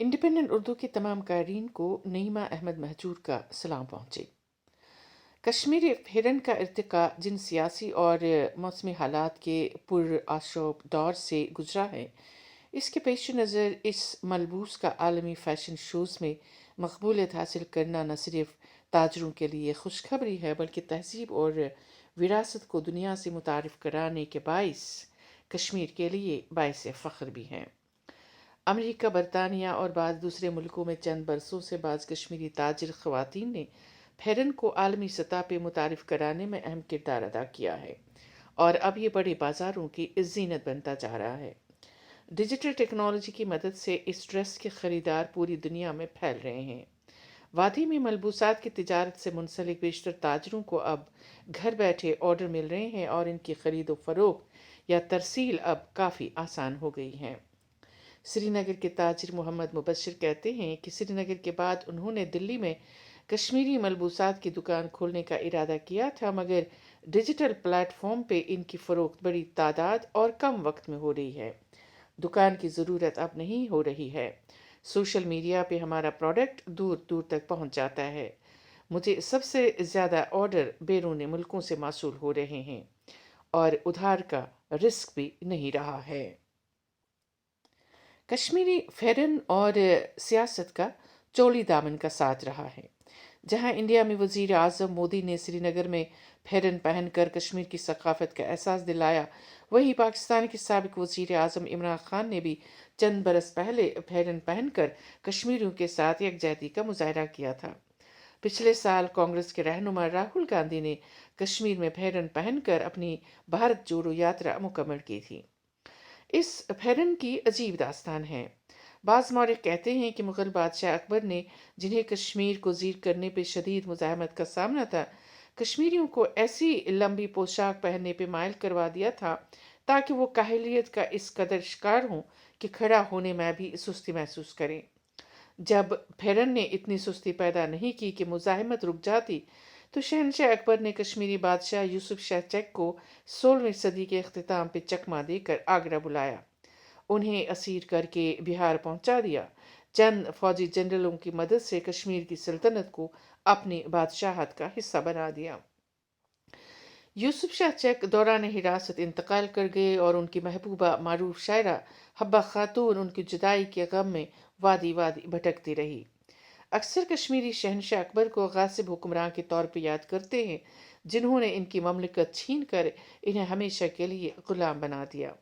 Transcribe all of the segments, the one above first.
Independent Urdu के तमाम क़ारीन को नईमा अहमद महजूर का सलाम पहुँचे। कश्मीरी हिरन का इर्तिका जिन सियासी और मौसमी हालात के पुरआशोब दौर से गुजरा है, इसके पेश नज़र इस मलबूस का आलमी फ़ैशन शोज़ में मकबूलियत हासिल करना न सिर्फ ताजरों के लिए खुशखबरी है, बल्कि तहज़ीब और विरासत को दुनिया से मुतारिफ़ कराने के बाइस कश्मीर के लिए बाइस फ़ख्र भी हैं। अमेरिका, बरतानिया और बाद दूसरे मुल्कों में चंद बरसों से बाज़ कश्मीरी ताजिर ख़वातीन ने फेरन को आलमी सतह पर मुतारिफ़ कराने में अहम किरदार अदा किया है और अब ये बड़े बाज़ारों की ज़ीनत बनता जा रहा है। डिजिटल टेक्नोलॉजी की मदद से इस ड्रेस के ख़रीदार पूरी दुनिया में फैल रहे हैं। वादी में मलबूसात की तिजारत से मुंसलिक बेशतर ताजरों को अब घर बैठे ऑर्डर मिल रहे हैं और इनकी ख़रीदो फ़रोख्त या तरसील अब काफ़ी आसान हो गई हैं। श्रीनगर के ताजिर मोहम्मद मुबशर कहते हैं कि श्रीनगर के बाद उन्होंने दिल्ली में कश्मीरी मलबूसात की दुकान खोलने का इरादा किया था, मगर डिजिटल प्लेटफॉर्म पे इनकी फ़रोख्त बड़ी तादाद और कम वक्त में हो रही है। दुकान की ज़रूरत अब नहीं हो रही है। सोशल मीडिया पे हमारा प्रोडक्ट दूर दूर तक पहुंच जाता है। मुझे सबसे ज़्यादा ऑर्डर बैरून मुल्कों से मौसूल हो रहे हैं और उधार का रिस्क भी नहीं रहा है। कश्मीरी फेरन और सियासत का चोली दामन का साथ रहा है। जहां इंडिया में वज़ीर आज़म मोदी ने श्रीनगर में फेरन पहनकर कश्मीर की सकाफत का एहसास दिलाया, वहीं पाकिस्तान के साबिक वज़ीर आज़म इमरान खान ने भी चंद बरस पहले फेरन पहनकर कश्मीरियों के साथ यकजहती का मुजाहरा किया था। पिछले साल कांग्रेस के रहनुमा राहुल गांधी ने कश्मीर में फेरन पहनकर अपनी भारत जोड़ो यात्रा मुकम्मल की थी। इस फेरन की अजीब दास्तान है। बाज़ मौरख कहते हैं कि मुग़ल बादशाह अकबर ने, जिन्हें कश्मीर को ज़ीर करने पर शदीद मुज़ाहमत का सामना था, कश्मीरियों को ऐसी लंबी पोशाक पहनने पर मायल करवा दिया था ताकि वो काहिलियत का इस कदर शिकार हों कि खड़ा होने में भी सुस्ती महसूस करें। जब फेरन ने इतनी सुस्ती पैदा नहीं की कि मुज़ाहमत रुक जाती, तो शहनशाह अकबर ने कश्मीरी बादशाह यूसुफ शाह चक को 16वीं सदी के अख्तिताम पे चकमा देकर आगरा बुलाया, उन्हें असीर करके बिहार पहुंचा दिया। चंद फौजी जनरलों की मदद से कश्मीर की सल्तनत को अपनी बादशाहत का हिस्सा बना दिया। यूसुफ शाह चक दौरान हिरासत इंतकाल कर गए और उनकी महबूबा मारूफ शायरा हब्बा खातून उनकी जुदाई के गम में वादी वादी भटकती रही। अक्सर कश्मीरी शहनशाह अकबर को गासिब हुक्मरान के तौर पर याद करते हैं, जिन्होंने इनकी ममलिकत छीन कर इन्हें हमेशा के लिए गुलाम बना दिया।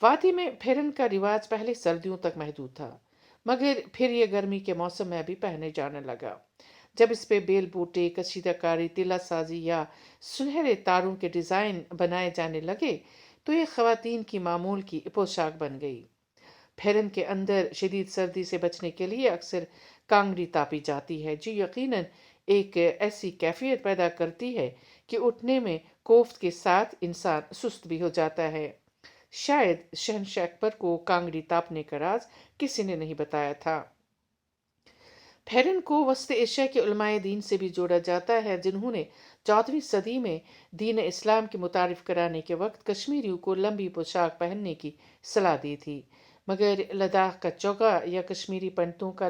वादी में फेरन का रिवाज पहले सर्दियों तक महदूद था, मगर फिर यह गर्मी के मौसम में भी पहने जाने लगा। जब इस पे बेल बूटे, कशीदाकारी, तिला साजी या सुनहरे तारों के डिज़ाइन बनाए जाने लगे, तो ये ख़वातीन की मामूल की पोशाक बन गई। फेरन के अंदर शदीद सर्दी से बचने के लिए अक्सर कांगड़ी तापी जाती है, जो यकीनन एक ऐसी कैफियत पैदा करती है कि उठने में कोफ्त के साथ इंसान सुस्त भी हो जाता है। शायद शहनशाह अकबर को कांगड़ी तापने का राज किसी ने नहीं बताया था। फेरन को वस्त एशिया के उलमाए दीन से भी जोड़ा जाता है, जिन्होंने 14वीं सदी में दीन इस्लाम की मुतारिफ कराने के वक्त कश्मीरियों को लंबी पोशाक पहनने की सलाह दी थी। मगर लद्दाख का चोगा या कश्मीरी पंडितों का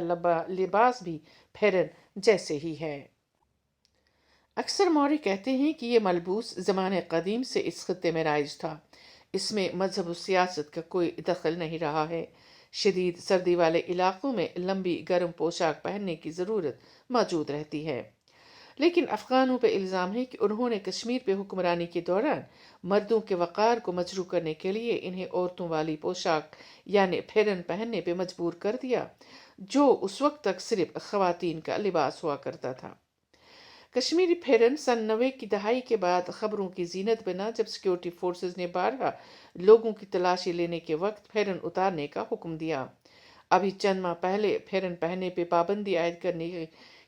लिबास भी फेरन जैसे ही है। अक्सर मौर्य कहते हैं कि ये मलबूस ज़माने कदीम से इस खत्ते में राइज था। इसमें मजहब और सियासत का कोई दखल नहीं रहा है। शदीद सर्दी वाले इलाकों में लंबी गर्म पोशाक पहनने की ज़रूरत मौजूद रहती है, लेकिन अफ़गानों पर इल्ज़ाम है कि उन्होंने कश्मीर पे हुक्मरानी के दौरान मर्दों के वक़ार को मजरू करने के लिए इन्हें औरतों वाली पोशाक यानी फेरन पहनने पे मजबूर कर दिया, जो उस वक्त तक सिर्फ ख़वातीन का लिबास हुआ करता था। कश्मीरी फेरन सन 90 की दहाई के बाद खबरों की जीनत बना, जब सिक्योरिटी फोर्सेस ने बारहा लोगों की तलाशी लेने के वक्त फेरन उतारने का हुक्म दिया। अभी चंद माह पहले फेरन पहनने पर पाबंदी आयद करने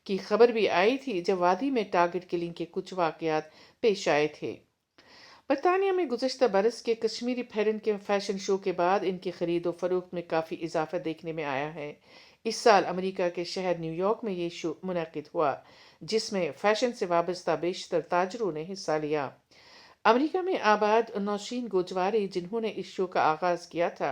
की खबर भी आई थी, जब वादी में टारगेट किलिंग के कुछ वाकयात पेश आए थे। बरतानिया में गुज़श्ता बरस के कश्मीरी फेरन के फैशन शो के बाद इनकी खरीदो फरोख्त में काफ़ी इजाफा देखने में आया है। इस साल अमेरिका के शहर न्यूयॉर्क में ये शो मुनक़िद हुआ, जिसमें फैशन से वाबस्ता बेशतर ताजरों ने हिस्सा लिया। अमेरिका में आबाद नौशीन गोजवारी, जिन्होंने इस शो का आगाज़ किया था,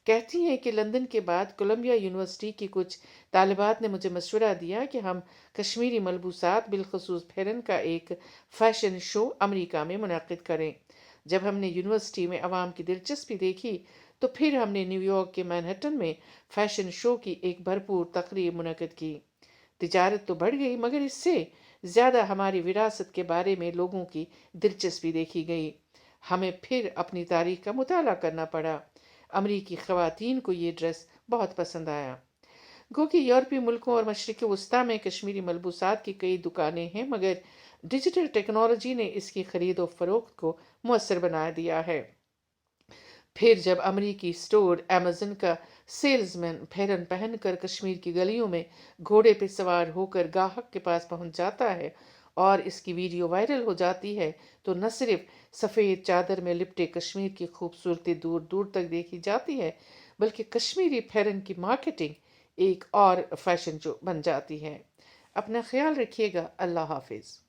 کہتی ہیں کہ لندن کے بعد کولمبیا یونیورسٹی کی کچھ طالبات نے مجھے مشورہ دیا کہ ہم کشمیری ملبوسات بالخصوص پھیرن کا ایک فیشن شو امریکہ میں منعقد کریں۔ جب ہم نے یونیورسٹی میں عوام کی دلچسپی دیکھی تو پھر ہم نے نیو یارک کے مینہٹن میں فیشن شو کی ایک بھرپور تقریب منعقد کی۔ تجارت تو بڑھ گئی مگر اس سے زیادہ ہماری وراثت کے بارے میں لوگوں کی دلچسپی دیکھی گئی۔ ہمیں پھر اپنی تاریخ کا مطالعہ کرنا پڑا۔ امریکی خواتین کو یہ ڈریس بہت پسند آیا۔ گو کہ یورپی ملکوں اور مشرق وسطیٰ میں کشمیری ملبوسات کی کئی دکانیں ہیں مگر ڈیجیٹل ٹیکنالوجی نے اس کی خرید و فروخت کو مؤثر بنا دیا ہے۔ پھر جب امریکی سٹور ایمیزن کا سیلز مین پھیرن پہن کر کشمیر کی گلیوں میں گھوڑے پہ سوار ہو کر گاہک کے پاس پہنچ جاتا ہے اور اس کی ویڈیو وائرل ہو جاتی ہے تو نہ صرف سفید چادر میں لپٹے کشمیر کی خوبصورتی دور دور تک دیکھی جاتی ہے بلکہ کشمیری پھیرن کی مارکیٹنگ ایک اور فیشن جو بن جاتی ہے۔ اپنا خیال رکھیے گا۔ اللہ حافظ۔